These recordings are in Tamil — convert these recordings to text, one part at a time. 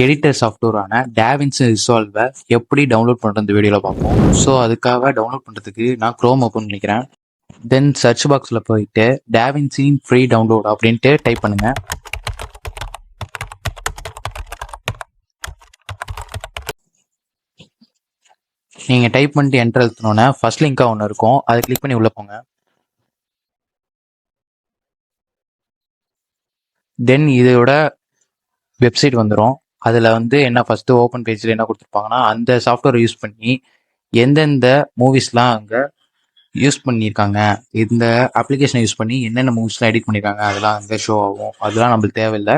எடிட்டர் சாஃப்ட்வேரான DaVinci Resolve எப்படி டவுன்லோட் பண்ணுறது இந்த வீடியோவில் பார்ப்போம். ஸோ அதுக்காக டவுன்லோட் பண்ணுறதுக்கு நான் க்ரோம் ஓப்பன் பண்ணிக்கிறேன். தென் சர்ச் பாக்ஸில் போயிட்டு DaVinci ஃப்ரீ டவுன்லோட் அப்படின்ட்டு டைப் பண்ணுங்கள். நீங்கள் டைப் பண்ணிட்டு என்டர் எழுத்துனோன்னே ஃபர்ஸ்ட் லிங்காக ஒன்று இருக்கும், அதை கிளிக் பண்ணி உள்ளே போங்க. தென் இதோட வெப்சைட் வந்துடும். அதில் என்ன ஃபஸ்ட்டு ஓப்பன் பேஜில் என்ன கொடுத்துருப்பாங்கன்னா, அந்த சாஃப்ட்வேர் யூஸ் பண்ணி எந்தெந்த மூவிஸ்லாம் அங்கே யூஸ் பண்ணியிருக்காங்க, இந்த அப்ளிகேஷனை யூஸ் பண்ணி என்னென்ன மூவிஸ்லாம் எடிட் பண்ணியிருக்காங்க அதெல்லாம் அங்கே ஷோ ஆகும். அதெல்லாம் நம்மளுக்கு தேவையில்லை.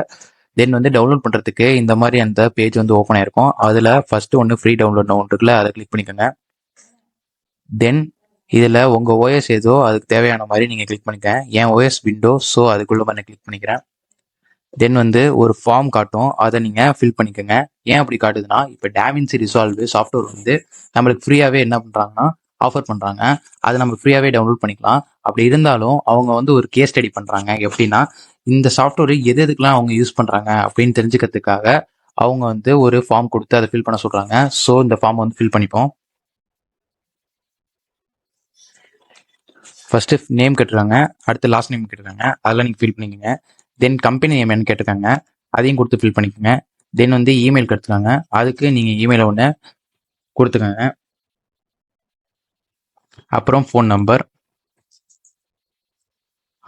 தென் டவுன்லோட் பண்ணுறதுக்கு இந்த மாதிரி அந்த பேஜ் ஓப்பன் ஆயிருக்கும். அதில் ஃபஸ்ட்டு ஒன்று ஃப்ரீ டவுன்லோட் இருக்குல்ல, அதை கிளிக் பண்ணிக்கோங்க. தென் இதில் உங்கள் ஓஎஸ் ஏதோ அதுக்கு தேவையான மாதிரி நீங்கள் கிளிக் பண்ணிக்கங்க. என் ஓஎஸ் விண்டோ, ஸோ அதுக்குள்ளே நான் கிளிக் பண்ணிக்கிறேன். தென் ஒரு ஃபார்ம் காட்டும், அதை நீங்கள் ஃபில் பண்ணிக்கோங்க. ஏன் அப்படி காட்டுதுன்னா, இப்போ DaVinci Resolve சாஃப்ட்வேர் நம்மளுக்கு ஃப்ரீயாகவே என்ன பண்ணுறாங்கன்னா ஆஃபர் பண்ணுறாங்க. அதை நம்ம ஃப்ரீயாகவே டவுன்லோட் பண்ணிக்கலாம். அப்படி இருந்தாலும் அவங்க ஒரு கேஸ் ஸ்டடி பண்ணுறாங்க. எப்படின்னா, இந்த சாஃப்ட்வேர் எது எதுக்கெல்லாம் அவங்க யூஸ் பண்ணுறாங்க அப்படின்னு தெரிஞ்சுக்கிறதுக்காக அவங்க ஒரு ஃபார்ம் கொடுத்து அதை ஃபில் பண்ண சொல்கிறாங்க. ஸோ இந்த ஃபார்ம் ஃபில் பண்ணிப்போம். ஃபர்ஸ்ட் நேம் கேட்டுருக்காங்க, அடுத்து லாஸ்ட் நேம் கேட்டுருக்காங்க, அதெல்லாம் நீங்கள் ஃபில் பண்ணிக்கோங்க. தென் கம்பெனி நேம் என்ன கேட்டிருக்காங்க, அதையும் கொடுத்து ஃபில் பண்ணிக்கோங்க. தென் இமெயில் கேட்டுருக்காங்க, அதுக்கு நீங்கள் இமெயிலை ஒன்று கொடுத்துக்கோங்க. அப்புறம் ஃபோன் நம்பர்,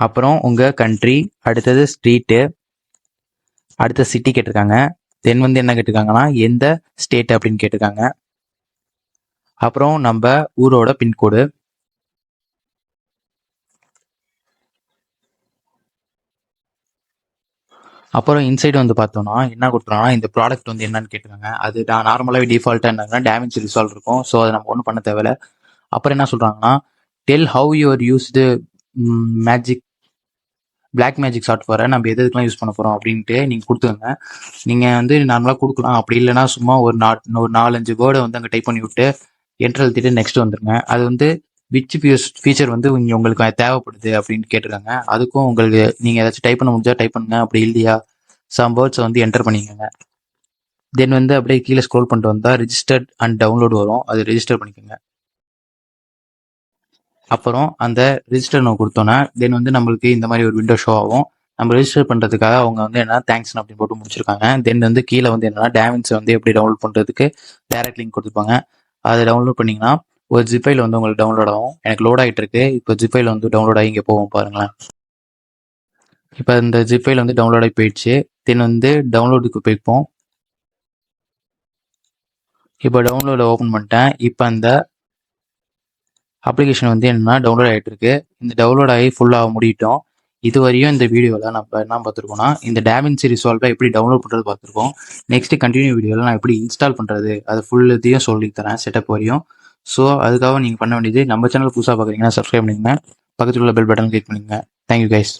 அப்புறம் உங்கள் கண்ட்ரி, அடுத்தது ஸ்ட்ரீட்டு, அடுத்த சிட்டி கேட்டிருக்காங்க. தென் என்ன கேட்டிருக்காங்கன்னா, எந்த ஸ்டேட் அப்படின்னு கேட்டிருக்காங்க. அப்புறம் நம்ம ஊரோட பின்கோடு, அப்புறம் இன்சைடு பார்த்தோம்னா என்ன கொடுத்துருக்காங்கன்னா, இந்த ப்ராடக்ட் என்னன்னு கேட்டிருக்காங்க. அது நான் நார்மலாகவே டிஃபால்ட்டாக என்னன்னா DaVinci Resolve இருக்கும். ஸோ அதை நம்ம ஒன்றும் பண்ண தேவையில்ல. அப்புறம் என்ன சொல்கிறாங்கன்னா, tell how you are used black magic சாஃப்ட்வேரை நம்ம எதுக்கெல்லாம் யூஸ் பண்ண போகிறோம் அப்படின்ட்டு நீங்கள் கொடுத்துக்கோங்க. நீங்கள் நார்மலாக கொடுக்கலாம். அப்படி இல்லைனா சும்மா ஒரு 4-5 வேர்டை அங்கே டைப் பண்ணி விட்டு என்டர் எழுதிட்டு நெக்ஸ்ட் வந்துருங்க. அது விச் ஃபீச்சர் உங்களுக்கு தேவைப்படுது அப்படின்னு கேட்டிருக்காங்க. அதுக்கும் உங்களுக்கு நீங்கள் ஏதாச்சும் டைப் பண்ண முடிஞ்சா டைப் பண்ணுங்க. அப்படி இல்லையா சம் வேர்ட்ஸை என்டர் பண்ணிக்கோங்க. தென் அப்படியே கீழே ஸ்க்ரோல் பண்ணிட்டு வந்தால் ரிஜிஸ்டர்ட் அண்ட் டவுன்லோட் வரும், அது ரெஜிஸ்டர் பண்ணிக்கோங்க. அப்புறம் அந்த ரெஜிஸ்டர் நம்ம கொடுத்தோன்னா தென் நம்மளுக்கு இந்த மாதிரி ஒரு விண்டோ ஷோ ஆகும். நம்ம ரெஜிஸ்டர் பண்ணுறதுக்காக அவங்க என்ன தேங்க்ஸ் அப்படின்னு போட்டு முடிச்சிருக்காங்க. தென் கீழே என்னன்னா DaVinci எப்படி டவுன்லோட் பண்ணுறதுக்கு டைரக்ட் லிங்க் கொடுத்துருப்பாங்க. அதை டவுன்லோட் பண்ணிங்கன்னா ஒரு ஜிப்பையில் உங்களுக்கு டவுன்லோட் ஆகும். எனக்கு லோட் ஆகிட்டு இருக்கு. இப்போ ஜிப்பையில் டவுன்லோட் ஆகி இங்கே போவோம் பாருங்களேன். இப்போ இந்த ஜிப்பையில் டவுன்லோட் ஆகி போயிடுச்சு. தென் டவுன்லோடுக்கு போய்ப்போம். இப்போ டவுன்லோட ஓப்பன் பண்ணிட்டேன். இப்போ அந்த அப்ளிகேஷன் என்னன்னா டவுன்லோட் ஆகிட்டு இருக்கு. இந்த டவுன்லோட் ஆகி ஃபுல்லாக முடிட்டோம். இது வரையும் இந்த வீடியோவில் நம்ம என்ன பார்த்துருக்கோம்னா, இந்த DaVinci Resolve எப்படி டவுன்லோட் பண்ணுறது பார்த்துருக்கோம். நெக்ஸ்ட் கண்டினியூ வீடியோவில் நான் எப்படி இன்ஸ்டால் பண்ணுறது அது ஃபுல் இதையும் சொல்லித்தரேன் செட்டப் வரையும். ஸோ அதுக்காக நீங்கள் பண்ண வேண்டியது, நம்ம சேனல் புதுசாக பார்க்குறீங்கன்னா சப்ஸ்கிரைப் பண்ணிக்கங்க, பக்கத்தில் உள்ள பெல் பட்டன் கிளிக் பண்ணிக்கங்க. Thank you guys.